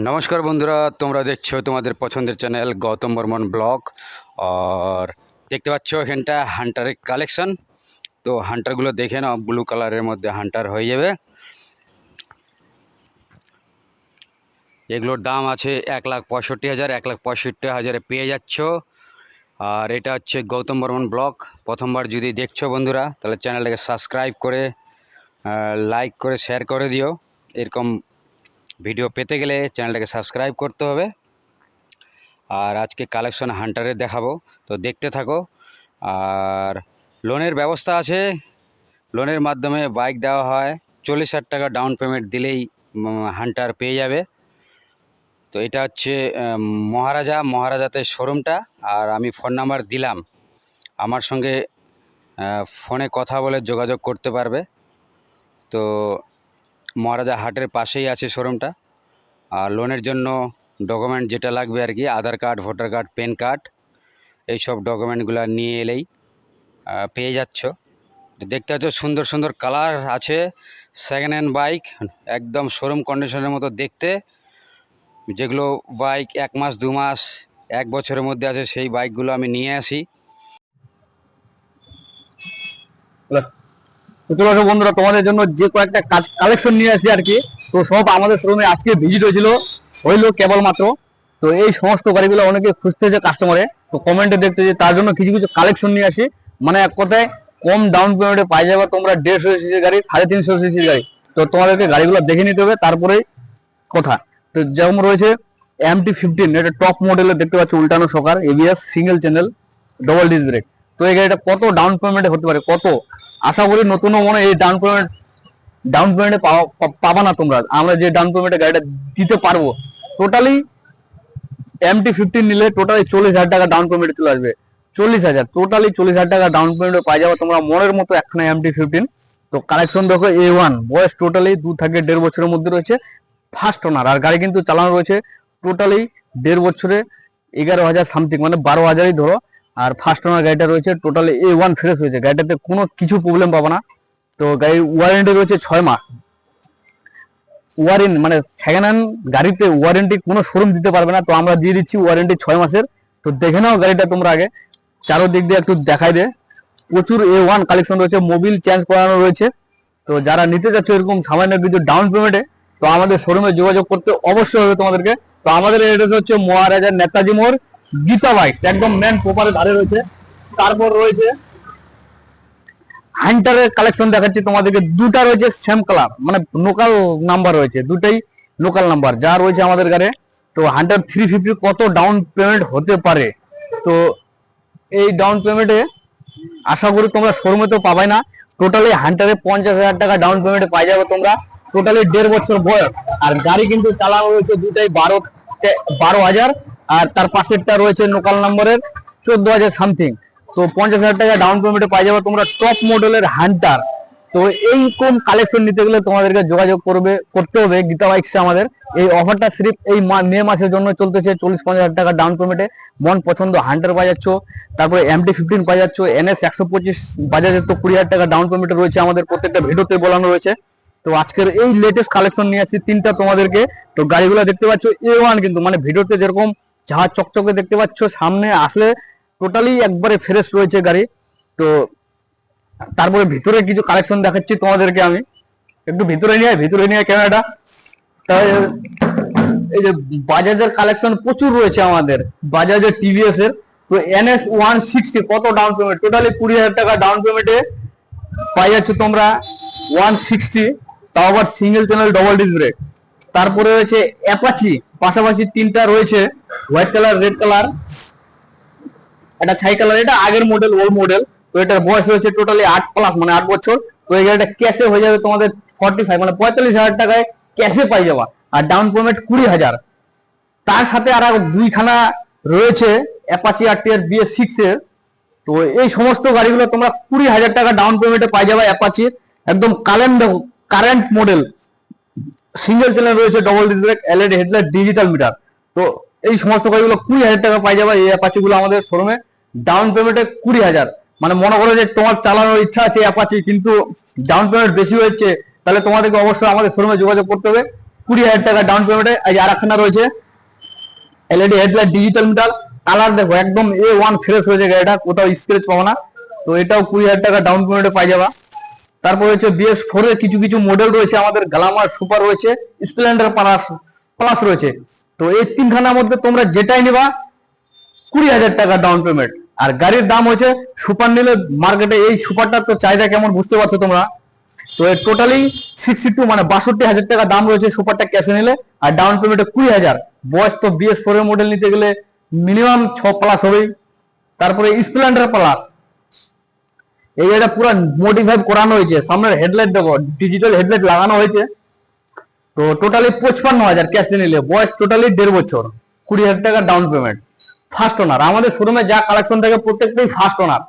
नमस्कार बंधुरा তোমরা দেখছো তোমাদের পছন্দের চ্যানেল গৌতম বর্মন ব্লগ। আর দেখতে পাচ্ছ এখানটা হান্টারের কালেকশন। তো হান্টারগুলো দেখে নাও, ব্লু কালারের মধ্যে হান্টার হয়ে যাবে। এগুলোর দাম আছে 1,65,000, 1,65,000 পেয়ে যাচ্ছ। আর এটা হচ্ছে গৌতম বর্মন ব্লগ। প্রথমবার যদি দেখছো বন্ধুরা, তাহলে চ্যানেলটাকে সাবস্ক্রাইব করে লাইক করে শেয়ার করে দিও। এরকম ভিডিও পেতে গেলে চ্যানেলটাকে সাবস্ক্রাইব করতে হবে। আর আজকে কালেকশন হান্টারের দেখাবো, তো দেখতে থাকো। আর লোনের ব্যবস্থা আছে, লোনের মাধ্যমে বাইক দেওয়া হয়। 40,000 টাকা ডাউন পেমেন্ট দিলেই হান্টার পেয়ে যাবে। তো এটা হচ্ছে মহারাজাতে শোরুমটা। আর আমি ফোন নাম্বার দিলাম, আমার সঙ্গে ফোনে কথা বলে যোগাযোগ করতে পারবে। তো মহারাজা হাটের পাশেই আছে শোরুমটা। আর লোনের জন্য ডকুমেন্ট যেটা লাগবে আর কি, Aadhaar card, voter card, PAN card, এইসব ডকুমেন্টগুলো নিয়ে এলেই পেয়ে যাচ্ছ। দেখতে পাচ্ছ সুন্দর সুন্দর কালার আছে। সেকেন্ড হ্যান্ড বাইক, একদম শোরুম কন্ডিশনের মতো দেখতে। যেগুলো বাইক 1 মাস 2 মাস 1 বছরের মধ্যে আছে, সেই বাইকগুলো আমি নিয়ে আসি। তো চলো আসো বন্ধুরা, তোমাদের জন্য যে কয়েকটা কালেকশন নিয়ে আসি আর কি। তো সব আমাদের শোরুমে আজকে ভিজিট হইলো কেবলমাত্র। তো এই সমস্ত গাড়িগুলো অনেকে খুঁজতেছে কাস্টমারে, তো কমেন্টে দেখতে যে তার জন্য কিছু কিছু কালেকশন নিয়ে আসি। মানে এক কথায় কম ডাউন পেমেন্টে পাই যাবে তোমরা 150 সিসির গাড়ি, 350 সিসির গাড়ি। তো তোমাদেরকে গাড়িগুলো দেখে নিতে হবে, তারপরেই কথা। তো যেমন রয়েছে MT-15, এটা টপ মডেলের, দেখতে পাচ্ছ উল্টানো shocker, ABS, single channel, double disc brake. তো এই গাড়িটা কত ডাউন পেমেন্টে হতে পারে, কত? আশা করি নতুনও মনে এই ডাউন পেমেন্টে পাবা না তোমরা। আমরা যে ডাউন পেমেন্টে গাড়িটা দিতে পারবো, টোটালি MT-15 নিলে টোটালি 40,000 টাকা ডাউন পেমেন্টে চলে আসবে। 40,000, টোটালি 40,000 টাকা ডাউন পেমেন্টে পাই যাবে তোমরা মনের মতো একখানা MT-15। তো কালেকশন দেখো, A1, বয়স টোটালি 2 থেকে 1.5 বছরের মধ্যে রয়েছে, ফার্স্ট ওনার। আর গাড়ি কিন্তু চালানো রয়েছে টোটালি 1.5 বছরে 11,000 সামথিং, মানে 12,000ই ধরো। আর ফার্স্ট ওনার গাড়িটা রয়েছে টোটালি A1 ফ্রেশ হয়েছে, গাড়িটাতে কোনো কিছু প্রবলেম পাবো না। তো গাড়ির ওয়ারেন্টি রয়েছে 6 মাস। ওয়ারেন্টি মানে সেকেন্ড হ্যান্ড গাড়িতে ওয়ারেন্টি কোনো শোরুম দিতে পারবে না, তো আমরা দিয়ে দিচ্ছি ওয়ারেন্টি 6 মাসের। তো দেখে নাও গাড়িটা তোমরা আগে, চারোদিক দিয়ে একটু দেখাই দে। প্রচুর A1 কালেকশন রয়েছে, মোবিল চেঞ্জ করানো রয়েছে। তো যারা নিতে চাচ্ছ এরকম সামান্য কিছু ডাউন পেমেন্টে, তো আমাদের শোরুমে যোগাযোগ করতে অবশ্যই হবে তোমাদেরকে। তো আমাদের এড্রেস হচ্ছে মহারাজার নেতাজি মোড়, গীতা বাইকস, একদম মেন প্রপারের ধারে রয়েছে। তারপর রয়েছে হান্টারের কালেকশন দেখাচ্ছি তোমাদেরকে। দুটা রয়েছে সেম কালার, মানে লোকাল নাম্বার রয়েছে, দুটাই লোকাল নাম্বার যা রয়েছে আমাদের গাড়ি। তো হান্টার 350 কত ডাউন পেমেন্ট হতে পারে? তো এই ডাউন পেমেন্টে আশা করি তোমরা শোরুমে তো পাবাই না। টোটালি হান্টারে 50,000 টাকা ডাউন পেমেন্টে পাই যাবে তোমরা, টোটালি 1.5 বছর বয়স। আর গাড়ি কিন্তু চালানো রয়েছে দুটাই 12,000। আর তার পাশেরটা রয়েছে লোকাল নাম্বারের 14,000 সামথিং। তো 50,000 টাকা ডাউন পেমেন্টে পাই যাবে তোমরা টপ মডেলের হান্টার। তো এইরকম কালেকশন নিতে গেলে তোমাদেরকে যোগাযোগ করতে হবে গীতা বাইকসে আমাদের। এই অফারটা সির্ফ এই মে মাসের জন্য চলতেছে। 40-50,000 টাকা ডাউন পেমেন্টে মন পছন্দ হান্টার পাই যাচ্ছ, তারপরে MT-15 পাই যাচ্ছ, NS 125 বাজাজের তো 20,000 টাকা ডাউন পেমেন্টে রয়েছে, আমাদের প্রত্যেকটা ভিডিওতে বলানো রয়েছে। তো আজকের এই লেটেস্ট কালেকশন নিয়ে আসছি তিনটা তোমাদেরকে। তো গাড়িগুলো দেখতে পাচ্ছ A1, কিন্তু মানে ভিডিওতে যেরকম জাহাজ চকচকে দেখতে পাচ্ছ, সামনে আসলে টোটালি একবারে ফ্রেশ রয়েছে গাড়ি। তো তারপরে ভিতরে কিছু কালেকশন দেখাচ্ছি তোমাদেরকে আমি। একটু ভিতরে নিয়ে ক্যামেরাটা। তাই এই যে বাজাজের কালেকশন প্রচুর রয়েছে আমাদের, বাজাজের TVS এর। তো NS 160 কত ডাউন পেমেন্ট, টোটালি 20,000 টাকা ডাউন পেমেন্টে পাই যাচ্ছে তোমরা 160, তাও আবার single channel, double disc break. তারপরে রয়েছে অ্যাপাচি, পাশাপাশি তিনটা রয়েছে, হোয়াইট কালার, রেড কালার, এটা ছাই কালার। এটা আগের মডেল, ওল্ড মডেল। তো এটার বয়স রয়েছে টোটালি 8+, মানে 8 বছর। তো এই গাড়িটা ক্যাশে হয়ে যাবে তোমাদের 45, মানে 45,000 টাকায় ক্যাশে পাই যাওয়া। আর ডাউন পেমেন্ট 20,000। তার সাথে আর দুইখানা রয়েছে অ্যাপাচি RTR BS6 এর। তো এই সমস্ত গাড়িগুলো তোমরা 20,000 টাকা ডাউন পেমেন্টে পাই যাবে অ্যাপাচির। একদম কারেন্ট মডেল, সিঙ্গেল চ্যানেল রয়েছে, double disc break, LED headlight, digital meter. তো এই সমস্ত গাড়িগুলো 20,000 টাকা পাই যাবে এই অ্যাপাচি গুলো আমাদের শোরুমে, ডাউন পেমেন্টে 20,000। মানে মনে করো যে তোমার চালানোর ইচ্ছা আছে অ্যাপাচি, কিন্তু ডাউন পেমেন্ট বেশি হচ্ছে, তাহলে তোমাদেরকে অবশ্যই আমাদের শোরুমে যোগাযোগ করতে হবে। 20,000 টাকা ডাউন পেমেন্টে। এই যে আরেকখানা রয়েছে LED headlight digital meter, colour দেখো একদম A1 ফ্রেশ রয়েছে গাড়িটা, কোথাও স্ক্র্যাচ পাবো না। তো এটাও 20,000 টাকা ডাউন পেমেন্টে পাই যাবা। তারপর হচ্ছে BS4 এর কিছু কিছু মডেল রয়েছে আমাদের, গ্ল্যামার, সুপার রয়েছে, স্প্লেন্ডার প্লাস রয়েছে। তো এই তিনখানার মধ্যে তোমরা যেটাই নিবা 20,000 টাকা ডাউন পেমেন্ট। আর গাড়ির দাম হচ্ছে সুপার নিলে মার্কেটে এই সুপারটার তো চাহিদা কেমন বুঝতে পারছো তোমরা। তো টোটালি 62 মানে 62,000 টাকা দাম রয়েছে সুপারটা ক্যাশে নিলে, আর ডাউন পেমেন্টে 20,000। বয়স তো BS4 এর মডেল নিতে গেলে মিনিমাম 6 প্লাস হবেই। তারপরে স্প্লেন্ডার প্লাস, এই গাড়িটা পুরো মডিফাই করানো হয়েছে, সামনের হেডলাইট দেখো ডিজিটাল হেডলাইট লাগানো হয়েছে। তো টোটালি 55,000 ক্যাশে নিলে, বয়স টোটালি 1.5 বছর, 20,000 টাকা ডাউন পেমেন্ট, ফার্স্ট ওনার। আমাদের শোরুমে যা কালেকশন থাকে প্রত্যেকটাই ফার্স্ট ওনার।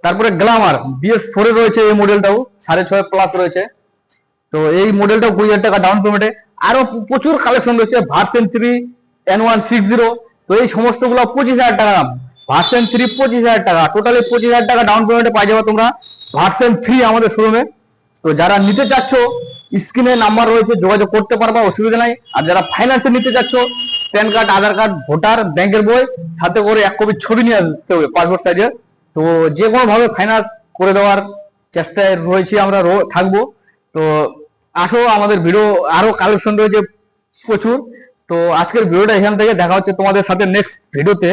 তারপরে গ্ল্যামার BS4 এ রয়েছে, এই মডেলটাও 6.5 প্লাস রয়েছে। তো এই মডেলটাও 20,000 টাকা ডাউন পেমেন্টে। আরো প্রচুর কালেকশন রয়েছে, ভার্সন 3 N160। তো এই সমস্ত গুলো 25,000 টাকা দাম। ভার্সন 3 25,000 টাকা, টোটালি 25,000 টাকা ডাউন পেমেন্টে পাই যাবে তোমরা ভার্সন 3 আমাদের শোরুমে। তো যারা নিতে চাচ্ছ স্ক্রিনে নাম্বার রয়েছে, যোগাযোগ করতে পারবা, অসুবিধা নাই। আর যারা ফাইন্যান্সে নিতে চাচ্ছ, প্যান কার্ড, আধার কার্ড, ভোটার, ব্যাংকের বই, সাথে করে 1 কপি ছবি নিয়ে আসতে হবে পাসপোর্ট সাইজের। তো যে কোনো ভাবে ফাইন্যান্স করে দেওয়ার চেষ্টায় রয়েছি, আমরা থাকবো। তো আসো, আমাদের ভিডিও আরো কালেকশন রয়েছে প্রচুর। তো আজকের ভিডিওটা এখান থেকে, দেখা হচ্ছে তোমাদের সাথে নেক্সট ভিডিওতে।